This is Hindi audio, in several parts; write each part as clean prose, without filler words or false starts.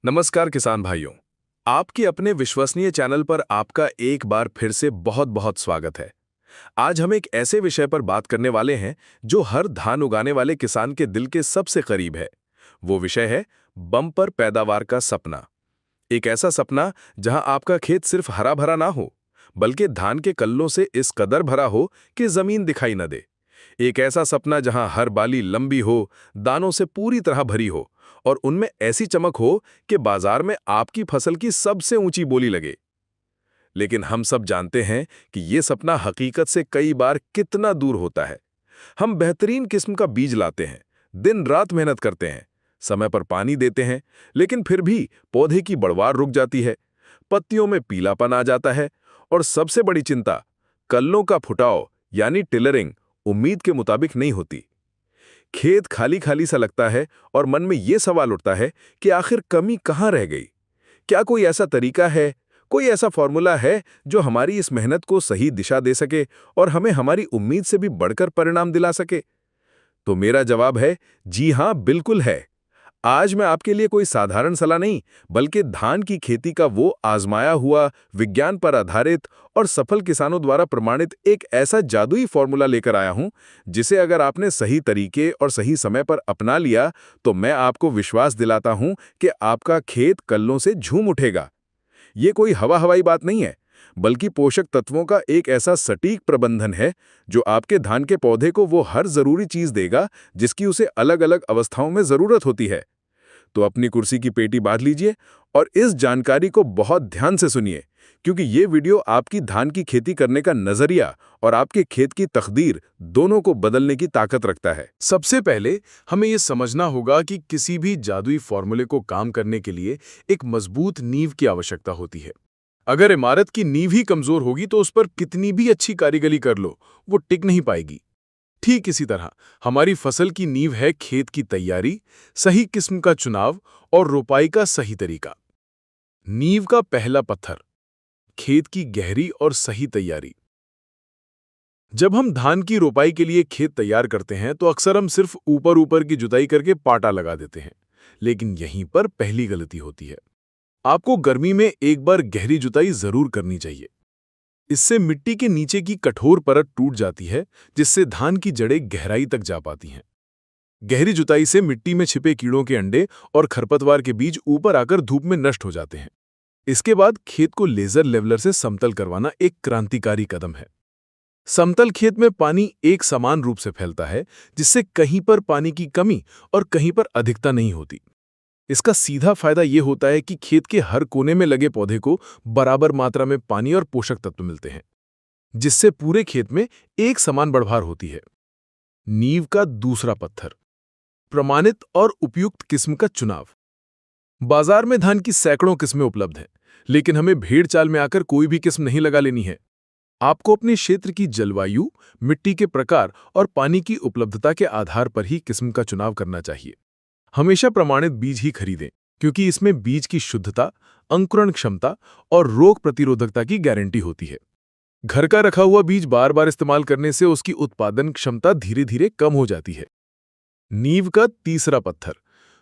नमस्कार किसान भाइयों। आपके अपने विश्वसनीय चैनल पर आपका एक बार फिर से बहुत बहुत स्वागत है। आज हम एक ऐसे विषय पर बात करने वाले हैं जो हर धान उगाने वाले किसान के दिल के सबसे करीब है। वो विषय है बम्पर पैदावार का सपना। एक ऐसा सपना जहां आपका खेत सिर्फ हरा भरा ना हो, बल्कि धान के कल्लों से इस कदर भरा हो कि जमीन दिखाई न दे। एक ऐसा सपना जहां हर बाली लंबी हो, दानों से पूरी तरह भरी हो और उनमें ऐसी चमक हो कि बाजार में आपकी फसल की सबसे ऊंची बोली लगे। लेकिन हम सब जानते हैं कि ये सपना हकीकत से कई बार कितना दूर होता है। हम बेहतरीन किस्म का बीज लाते हैं, दिन रात मेहनत करते हैं, समय पर पानी देते हैं, लेकिन फिर भी पौधे की बढ़वार रुक जाती है, पत्तियों में पीलापन आ जाता है और सबसे बड़ी चिंता, कल्लों का फुटाव यानी टिलरिंग उम्मीद के मुताबिक नहीं होती। खेत खाली खाली सा लगता है और मन में ये सवाल उठता है कि आखिर कमी कहाँ रह गई। क्या कोई ऐसा तरीका है, कोई ऐसा फॉर्मूला है जो हमारी इस मेहनत को सही दिशा दे सके और हमें हमारी उम्मीद से भी बढ़कर परिणाम दिला सके? तो मेरा जवाब है जी हां, बिल्कुल है। आज मैं आपके लिए कोई साधारण सलाह नहीं, बल्कि धान की खेती का वो आजमाया हुआ, विज्ञान पर आधारित और सफल किसानों द्वारा प्रमाणित एक ऐसा जादुई फॉर्मूला लेकर आया हूं, जिसे अगर आपने सही तरीके और सही समय पर अपना लिया, तो मैं आपको विश्वास दिलाता हूं कि आपका खेत कल्लों से झूम उठेगा। ये कोई हवा हवाई बात नहीं है, बल्कि पोषक तत्वों का एक ऐसा सटीक प्रबंधन है जो आपके धान के पौधे को वो हर जरूरी चीज देगा जिसकी उसे अलग अलग अवस्थाओं में जरूरत होती है। तो अपनी कुर्सी की पेटी बांध लीजिए और इस जानकारी को बहुत ध्यान से सुनिए, क्योंकि ये वीडियो आपकी धान की खेती करने का नजरिया और आपके खेत की तकदीर दोनों को बदलने की ताकत रखता है। सबसे पहले हमें ये समझना होगा कि किसी भी जादुई फॉर्मूले को काम करने के लिए एक मजबूत नींव की आवश्यकता होती है। अगर इमारत की नींव ही कमजोर होगी तो उस पर कितनी भी अच्छी कारीगरी कर लो, वो टिक नहीं पाएगी। ठीक इसी तरह हमारी फसल की नींव है खेत की तैयारी, सही किस्म का चुनाव और रोपाई का सही तरीका। नींव का पहला पत्थर, खेत की गहरी और सही तैयारी। जब हम धान की रोपाई के लिए खेत तैयार करते हैं तो अक्सर हम सिर्फ ऊपर ऊपर की जुताई करके पाटा लगा देते हैं, लेकिन यहीं पर पहली गलती होती है। आपको गर्मी में एक बार गहरी जुताई जरूर करनी चाहिए। इससे मिट्टी के नीचे की कठोर परत टूट जाती है, जिससे धान की जड़ें गहराई तक जा पाती हैं। गहरी जुताई से मिट्टी में छिपे कीड़ों के अंडे और खरपतवार के बीज ऊपर आकर धूप में नष्ट हो जाते हैं। इसके बाद खेत को लेजर लेवलर से समतल करवाना एक क्रांतिकारी कदम है। समतल खेत में पानी एक समान रूप से फैलता है, जिससे कहीं पर पानी की कमी और कहीं पर अधिकता नहीं होती। इसका सीधा फायदा ये होता है कि खेत के हर कोने में लगे पौधे को बराबर मात्रा में पानी और पोषक तत्व मिलते हैं, जिससे पूरे खेत में एक समान बढ़वार होती है। नींव का दूसरा पत्थर, प्रमाणित और उपयुक्त किस्म का चुनाव। बाजार में धान की सैकड़ों किस्में उपलब्ध हैं, लेकिन हमें भेड़ चाल में आकर कोई भी किस्म नहीं लगा लेनी है। आपको अपने क्षेत्र की जलवायु, मिट्टी के प्रकार और पानी की उपलब्धता के आधार पर ही किस्म का चुनाव करना चाहिए। हमेशा प्रमाणित बीज ही खरीदें, क्योंकि इसमें बीज की शुद्धता, अंकुरण क्षमता और रोग प्रतिरोधकता की गारंटी होती है। घर का रखा हुआ बीज बार बार इस्तेमाल करने से उसकी उत्पादन क्षमता धीरे धीरे कम हो जाती है। नींव का तीसरा पत्थर,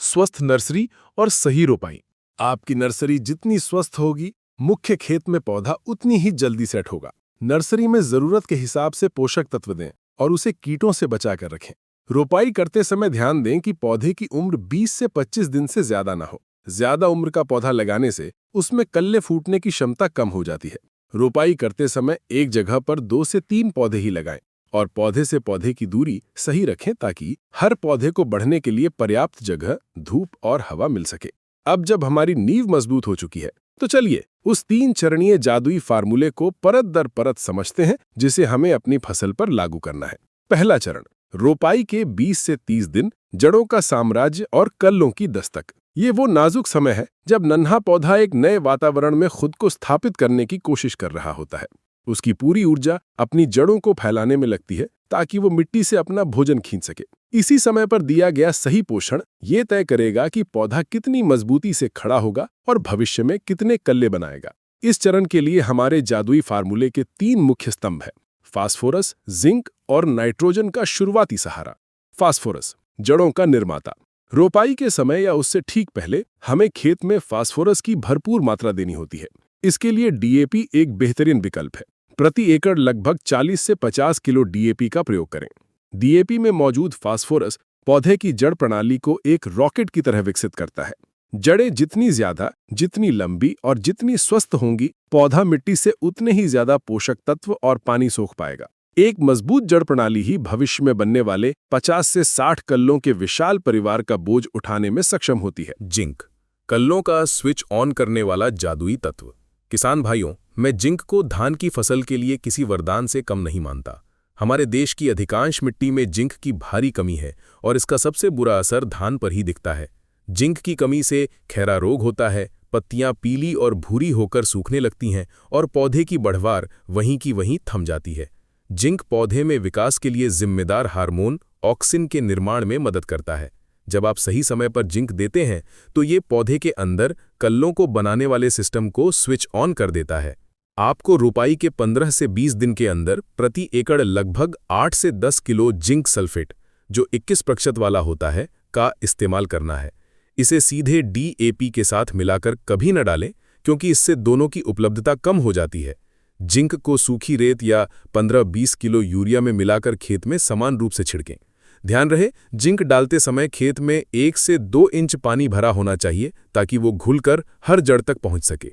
स्वस्थ नर्सरी और सही रोपाई। आपकी नर्सरी जितनी स्वस्थ होगी, मुख्य खेत में पौधा उतनी ही जल्दी सेट होगा। नर्सरी में जरूरत के हिसाब से पोषक तत्व दें और उसे कीटों से बचा कर रखें। रोपाई करते समय ध्यान दें कि पौधे की उम्र 20 से 25 दिन से ज्यादा ना हो। ज्यादा उम्र का पौधा लगाने से उसमें कल्ले फूटने की क्षमता कम हो जाती है। रोपाई करते समय एक जगह पर 2 से 3 पौधे ही लगाएं और पौधे से पौधे की दूरी सही रखें, ताकि हर पौधे को बढ़ने के लिए पर्याप्त जगह, धूप और हवा मिल सके। अब जब हमारी नींव मजबूत हो चुकी है, तो चलिए उस 3 चरणीय जादुई फार्मूले को परत दर परत समझते हैं, जिसे हमें अपनी फसल पर लागू करना है। पहला चरण, रोपाई के 20 से 30 दिन, जड़ों का साम्राज्य और कल्लों की दस्तक। ये वो नाजुक समय है जब नन्हा पौधा एक नए वातावरण में खुद को स्थापित करने की कोशिश कर रहा होता है। उसकी पूरी ऊर्जा अपनी जड़ों को फैलाने में लगती है, ताकि वो मिट्टी से अपना भोजन खींच सके। इसी समय पर दिया गया सही पोषण ये तय करेगा कि पौधा कितनी मजबूती से खड़ा होगा और भविष्य में कितने कल्ले बनाएगा। इस चरण के लिए हमारे जादुई फार्मूले के 3 मुख्य स्तंभ हैं: फास्फोरस, जिंक और नाइट्रोजन का शुरुआती सहारा। फास्फोरस, जड़ों का निर्माता। रोपाई के समय या उससे ठीक पहले हमें खेत में फास्फोरस की भरपूर मात्रा देनी होती है। इसके लिए डीएपी एक बेहतरीन विकल्प है। प्रति एकड़ लगभग 40 से 50 किलो डीएपी का प्रयोग करें। डीएपी में मौजूद फास्फोरस पौधे की जड़ प्रणाली को एक रॉकेट की तरह विकसित करता है। जड़ें जितनी ज्यादा, जितनी लंबी और जितनी स्वस्थ होंगी, पौधा मिट्टी से उतने ही ज्यादा पोषक तत्व और पानी सोख पाएगा। एक मजबूत जड़ प्रणाली ही भविष्य में बनने वाले 50 से 60 कल्लों के विशाल परिवार का बोझ उठाने में सक्षम होती है। जिंक, कल्लों का स्विच ऑन करने वाला जादुई तत्व। किसान भाइयों, मैं जिंक को धान की फसल के लिए किसी वरदान से कम नहीं मानता। हमारे देश की अधिकांश मिट्टी में जिंक की भारी कमी है और इसका सबसे बुरा असर धान पर ही दिखता है। जिंक की कमी से खैरा रोग होता है, पत्तियां पीली और भूरी होकर सूखने लगती हैं और पौधे की बढ़वार वहीं की वहीं थम जाती है। जिंक पौधे में विकास के लिए जिम्मेदार हार्मोन ऑक्सिन के निर्माण में मदद करता है। जब आप सही समय पर जिंक देते हैं तो ये पौधे के अंदर कल्लों को बनाने वाले सिस्टम को स्विच ऑन कर देता है। आपको रोपाई के 15 से 20 दिन के अंदर प्रति एकड़ लगभग 8 से 10 किलो जिंक सल्फेट, जो 21% वाला होता है, का इस्तेमाल करना है। इसे सीधे डीएपी के साथ मिलाकर कभी न डालें, क्योंकि इससे दोनों की उपलब्धता कम हो जाती है। जिंक को सूखी रेत या 15-20 किलो यूरिया में मिलाकर खेत में समान रूप से छिड़कें। ध्यान रहे, जिंक डालते समय खेत में 1 से 2 इंच पानी भरा होना चाहिए ताकि वो घुलकर हर जड़ तक पहुंच सके।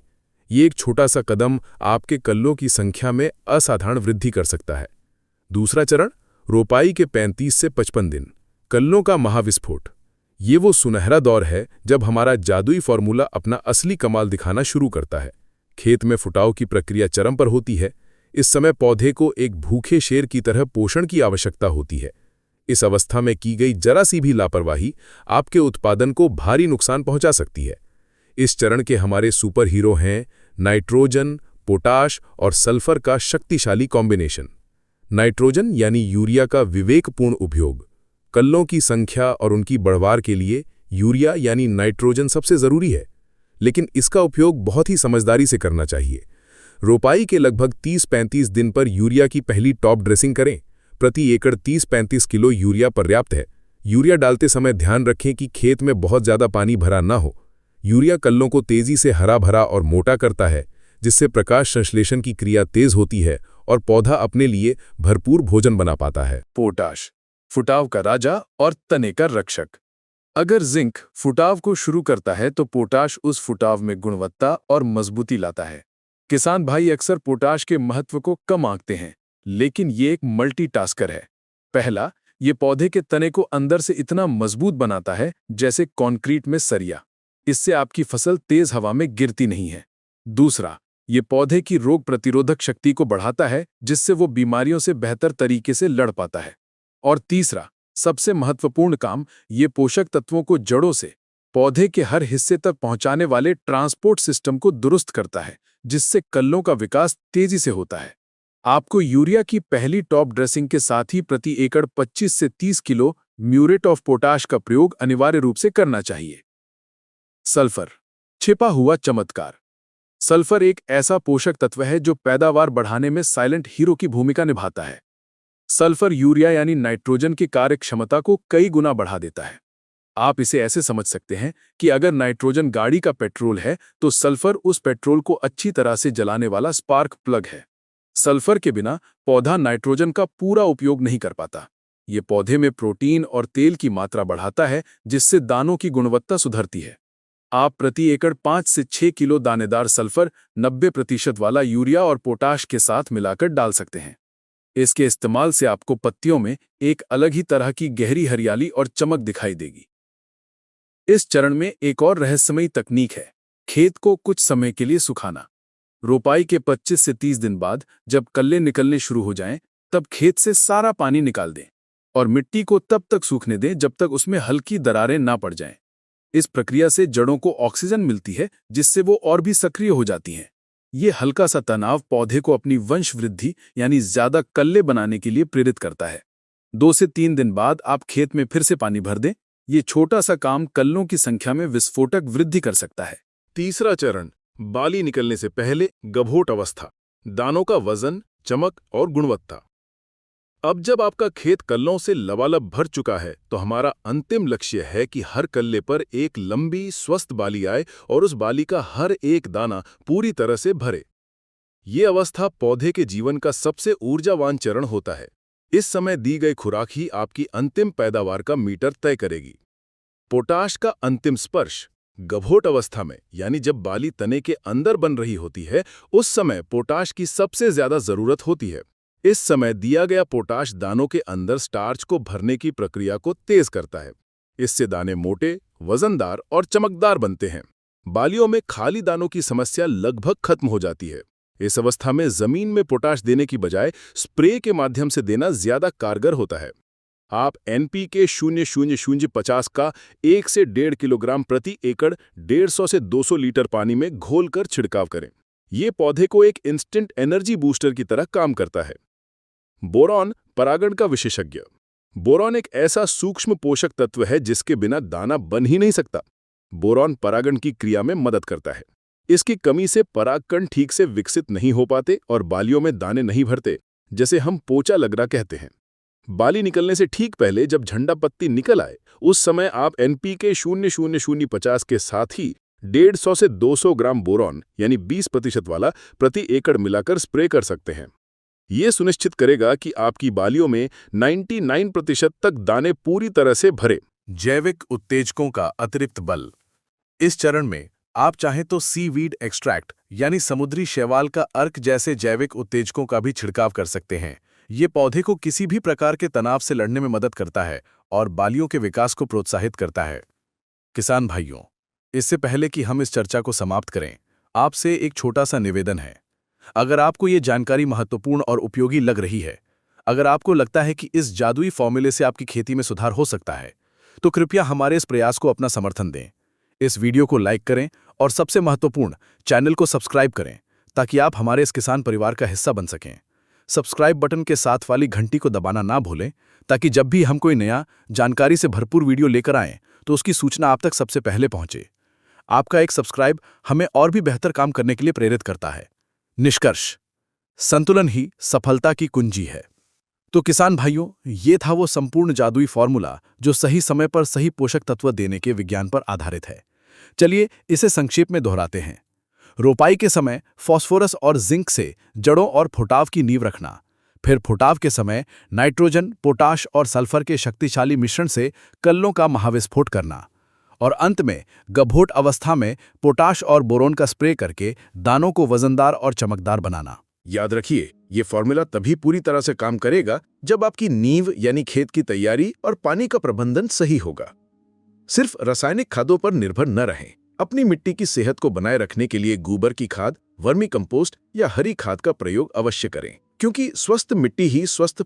ये एक छोटा सा कदम आपके कल्लों की संख्या में असाधारण वृद्धि कर सकता है। दूसरा चरण, रोपाई के 35 से 55 दिन, कल्लों का महाविस्फोट। ये वो सुनहरा दौर है जब हमारा जादुई फॉर्मूला अपना असली कमाल दिखाना शुरू करता है। खेत में फुटाव की प्रक्रिया चरम पर होती है। इस समय पौधे को एक भूखे शेर की तरह पोषण की आवश्यकता होती है। इस अवस्था में की गई जरा सी भी लापरवाही आपके उत्पादन को भारी नुकसान पहुंचा सकती है। इस चरण के हमारे सुपर हीरो हैं नाइट्रोजन, पोटाश और सल्फर का शक्तिशाली कॉम्बिनेशन। नाइट्रोजन यानी यूरिया का विवेकपूर्ण उपयोग। कल्लों की संख्या और उनकी बढ़वार के लिए यूरिया यानी नाइट्रोजन सबसे जरूरी है, लेकिन इसका उपयोग बहुत ही समझदारी से करना चाहिए। रोपाई के लगभग 30-35 दिन पर यूरिया की पहली टॉप ड्रेसिंग करें। प्रति एकड़ 30-35 किलो यूरिया पर्याप्त है। यूरिया डालते समय ध्यान रखें कि खेत में बहुत ज्यादा पानी भरा ना हो। यूरिया कल्लों को तेजी से हरा भरा और मोटा करता है, जिससे प्रकाश संश्लेषण की क्रिया तेज होती है और पौधा अपने लिए भरपूर भोजन बना पाता है। पोटाश, फुटाव का राजा और तने का रक्षक। अगर जिंक फुटाव को शुरू करता है तो पोटाश उस फुटाव में गुणवत्ता और मजबूती लाता है। किसान भाई अक्सर पोटाश के महत्व को कम आंकते हैं, लेकिन ये एक मल्टीटास्कर है। पहला, ये पौधे के तने को अंदर से इतना मजबूत बनाता है जैसे कंक्रीट में सरिया। इससे आपकी फसल तेज हवा में गिरती नहीं है। दूसरा, ये पौधे की रोग प्रतिरोधक शक्ति को बढ़ाता है, जिससे वो बीमारियों से बेहतर तरीके से लड़ पाता है। और तीसरा, सबसे महत्वपूर्ण काम, ये पोषक तत्वों को जड़ों से पौधे के हर हिस्से तक पहुंचाने वाले ट्रांसपोर्ट सिस्टम को दुरुस्त करता है, जिससे कल्लों का विकास तेजी से होता है। आपको यूरिया की पहली टॉप ड्रेसिंग के साथ ही प्रति एकड़ 25 से 30 किलो म्यूरेट ऑफ पोटाश का प्रयोग अनिवार्य रूप से करना चाहिए। सल्फर, छिपा हुआ चमत्कार। सल्फर एक ऐसा पोषक तत्व है जो पैदावार बढ़ाने में साइलेंट हीरो की भूमिका निभाता है। सल्फर यूरिया यानी नाइट्रोजन की कार्य क्षमता को कई गुना बढ़ा देता है। आप इसे ऐसे समझ सकते हैं कि अगर नाइट्रोजन गाड़ी का पेट्रोल है तो सल्फर उस पेट्रोल को अच्छी तरह से जलाने वाला स्पार्क प्लग है। सल्फर के बिना पौधा नाइट्रोजन का पूरा उपयोग नहीं कर पाता। ये पौधे में प्रोटीन और तेल की मात्रा बढ़ाता है, जिससे दानों की गुणवत्ता सुधरती है। आप प्रति एकड़ 5 से 6 किलो दानेदार सल्फर 90% वाला यूरिया और पोटाश के साथ मिलाकर डाल सकते हैं। इसके इस्तेमाल से आपको पत्तियों में एक अलग ही तरह की गहरी हरियाली और चमक दिखाई देगी। इस चरण में एक और रहस्यमयी तकनीक है, खेत को कुछ समय के लिए सुखाना। रोपाई के 25 से 30 दिन बाद जब कल्ले निकलने शुरू हो जाएं, तब खेत से सारा पानी निकाल दें और मिट्टी को तब तक सूखने दें जब तक उसमें हल्की दरारें ना पड़ जाएं। इस प्रक्रिया से जड़ों को ऑक्सीजन मिलती है, जिससे वो और भी सक्रिय हो जाती हैं। ये हल्का सा तनाव पौधे को अपनी वंश वृद्धि यानी ज्यादा कल्ले बनाने के लिए प्रेरित करता है। 2 से 3 दिन बाद आप खेत में फिर से पानी भर दें। ये छोटा सा काम कल्लों की संख्या में विस्फोटक वृद्धि कर सकता है। तीसरा चरण, बाली निकलने से पहले गभोट अवस्था, दानों का वजन, चमक और गुणवत्ता। अब जब आपका खेत कल्लों से लबालब भर चुका है तो हमारा अंतिम लक्ष्य है कि हर कल्ले पर एक लंबी स्वस्थ बाली आए और उस बाली का हर एक दाना पूरी तरह से भरे। ये अवस्था पौधे के जीवन का सबसे ऊर्जावान चरण होता है। इस समय दी गई खुराक ही आपकी अंतिम पैदावार का मीटर तय करेगी। पोटाश का अंतिम स्पर्श गभोट अवस्था में, यानी जब बाली तने के अंदर बन रही होती है, उस समय पोटाश की सबसे ज्यादा जरूरत होती है। इस समय दिया गया पोटाश दानों के अंदर स्टार्च को भरने की प्रक्रिया को तेज करता है। इससे दाने मोटे, वजनदार और चमकदार बनते हैं। बालियों में खाली दानों की समस्या लगभग खत्म हो जाती है। इस अवस्था में जमीन में पोटाश देने की बजाय स्प्रे के माध्यम से देना ज्यादा कारगर होता है। आप NPK 0050 का 1 से 1.5 किलोग्राम प्रति एकड़ 150 से 200 लीटर पानी में घोलकर छिड़काव करें। ये पौधे को एक इंस्टेंट एनर्जी बूस्टर की तरह काम करता है। बोरॉन परागण का विशेषज्ञ। बोरॉन एक ऐसा सूक्ष्म पोषक तत्व है जिसके बिना दाना बन ही नहीं सकता। बोरॉन परागण की क्रिया में मदद करता है। इसकी कमी से परागकण ठीक से विकसित नहीं हो पाते और बालियों में दाने नहीं भरते, जैसे हम पोचा लगना कहते हैं। बाली निकलने से ठीक पहले जब झंडा पत्ती निकल आए, उस समय आप NPK 0050 के साथ ही 150 से 200 ग्राम बोरॉन यानी 20% वाला प्रति एकड़ मिलाकर स्प्रे कर सकते हैं। ये सुनिश्चित करेगा कि आपकी बालियों में 99% तक दाने पूरी तरह से भरे। जैविक उत्तेजकों का अतिरिक्त बल। इस चरण में आप चाहें तो सीवीड एक्सट्रैक्ट यानी समुद्री शैवाल का अर्क जैसे जैविक उत्तेजकों का भी छिड़काव कर सकते हैं। ये पौधे को किसी भी प्रकार के तनाव से लड़ने में मदद करता है और बालियों के विकास को प्रोत्साहित करता है। किसान भाइयों, इससे पहले कि हम इस चर्चा को समाप्त करें, आपसे एक छोटा सा निवेदन है। अगर आपको ये जानकारी महत्वपूर्ण और उपयोगी लग रही है, अगर आपको लगता है कि इस जादुई फॉर्मूले से आपकी खेती में सुधार हो सकता है, तो कृपया हमारे इस प्रयास को अपना समर्थन दें। इस वीडियो को लाइक करें और सबसे महत्वपूर्ण, चैनल को सब्सक्राइब करें ताकि आप हमारे इस किसान परिवार का हिस्सा बन सकें। सब्सक्राइब बटन के साथ वाली घंटी को दबाना ना भूलें ताकि जब भी हम कोई नया जानकारी से भरपूर वीडियो लेकर आएं तो उसकी सूचना आप तक सबसे पहले पहुंचे। आपका एक सब्सक्राइब हमें और भी बेहतर काम करने के लिए प्रेरित करता है। निष्कर्ष, संतुलन ही सफलता की कुंजी है। तो किसान भाइयों, ये था वो संपूर्ण जादुई फॉर्मूला जो सही समय पर सही पोषक तत्व देने के विज्ञान पर आधारित है। चलिए इसे संक्षेप में दोहराते हैं। रोपाई के समय फास्फोरस और जिंक से जड़ों और फुटाव की नींव रखना, फिर फुटाव के समय नाइट्रोजन, पोटाश और सल्फर के शक्तिशाली मिश्रण से कल्लों का महाविस्फोट करना, और अंत में गभोट अवस्था में पोटाश और बोरोन का स्प्रे करके दानों को वजनदार और चमकदार बनाना। याद रखिए, ये फॉर्मूला तभी पूरी तरह से काम करेगा जब आपकी नींव यानी खेत की तैयारी और पानी का प्रबंधन सही होगा। सिर्फ रासायनिक खादों पर निर्भर न रहें। अपनी मिट्टी की सेहत को बनाए रखने के लिए गोबर की खाद, वर्मी कंपोस्ट या हरी खाद का प्रयोग अवश्य करें, क्योंकि स्वस्थ मिट्टी ही स्वस्थ